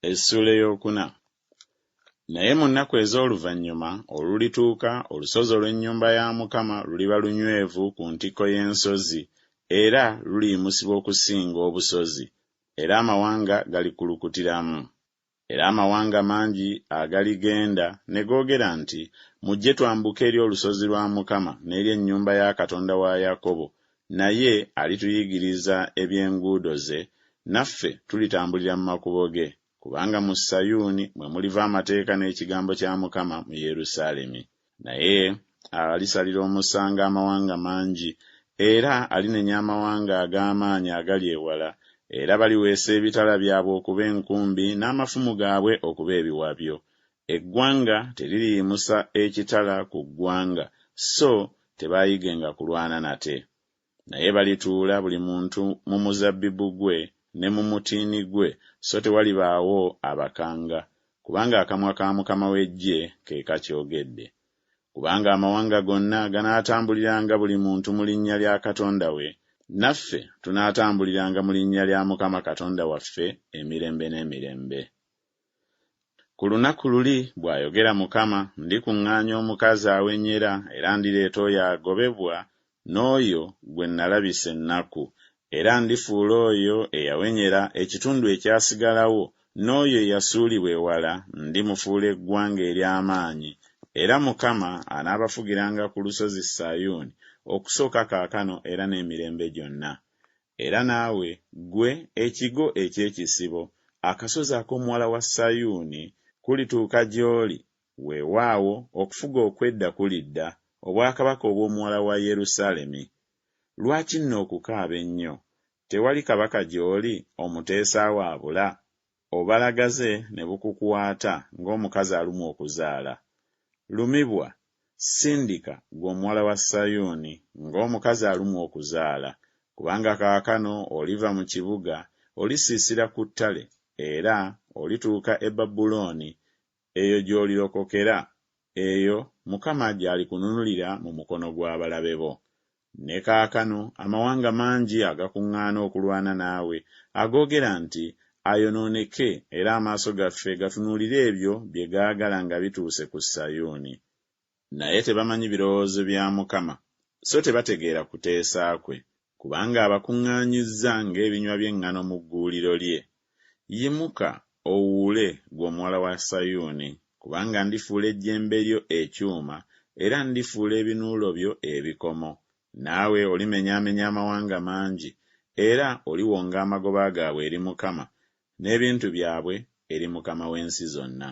Essula ey'okuna. Naye mu nnaku ez'oluvannyuma olulituuka olusozi olw'ennyumba ya Mukama luliba lunywevu ku ntikko y'ensozi, era luliyimusibwa okusinga obusozi, era amawanga galikulukutiramu. Era amawanga mangi agaligenda ne googera nti, mujje twambuke eri olusozi lwa Mukama n'eri ennyumba ya Katonda wa Yakobo, naye alituyigiriza eby'enguudo ze, naffe tulitambulira mu makubo ge. Kubanga mu Sayuuni mwe muliva amateeka n'ekigambo kya Mukama mu Yerusaalemi. Naye alisalira omusango amawanga mangi, era alinenya amawanga ag'amaanyi agali ewala, era baliweesa ebitala byabwe okuba enkumbi n'amafumu gaabwe okuba ebiwabyo. Eggwanga teririyimusa ekitala ku ggwanga, so tebaayigenga kulwana nate. Naye balituula buli muntu mu muzabbibu gwe ne mu mutiini gwe, so tewalibaawo abakanga, kubanga akamwa ka Mukama w'eggye ke kakyogedde. Kubanga amawanga gonna ganaatambuliranga buli muntu mu linnya lya Katonda we, naffe tunaatambuliranga mu linnya lya Mukama Katonda waffe emirembe n'emirembe. Ku lunaku luli, bw'ayogera Mukama, ndikuŋŋaanya omukazi awenyera era ndireeta oyo agobebwa n'oyo gwe nalabisa ennaku, era ndifuula oyo eyawenyera ekitundu ekyasigalawo n'oyo eyasuulibwa ewala, ndimufuula eggwanga ery'amaanyi, era Mukama anaabafugiranga ku lusozi Sayuuni okusooka kaakano era n'emirembe gyonna. Era naawe ggwe ekigo eky'ekisibo, akasozi ak'omuwala wa Sayuuni, kulituuka gy'oli, weewaawo okufuga okw'edda kulidda, obwakabaka obw'omuwala wa Yerusaalemi. Lwaki nno okukaaba ennyo? Tewali kabaka gy'oli omuteesa waabula? Obalagaze ne bukukwata ng'omukazi alumwa okuzaala. Lumibwa, sindika ggwe omuwala wa Sayuuni ng'omukazi alumwa okuzaala, kubanga kaakano oliva mu kibuga, olisiisira ku ttale, era olituuka e Babulooni, eyo gy'olirokokera, eyo Mukama gy'alikununulira mu mukono gw'abalabe bo. Ne kaakano amawanga mangi agakuŋŋaana okulwana naawe, agoogera nti ayonooneke era amaaso gaffe gatunuulire ebyo bye gaagala nga bituuse ku Sayuuni. Naye tebamanyi birowoozo bya Mukama, so tebategeera kuteesa kwe, kubanga abakuŋŋaanyizza ng'ebinywa by'eŋŋano mu gguuliro lye. Yimuka owuule ggwe omuwala wa Sayuuni, kubanga ndifuula ejjembe lyo ekyuma, era ndifuula ebinuulo byo ebikomo. Naawe olimenyaamenya amawanga mangi, era oliwonga amagoba gaabwe eri Mukama, n'ebintu byabwe eri Mukama w'ensi zonna.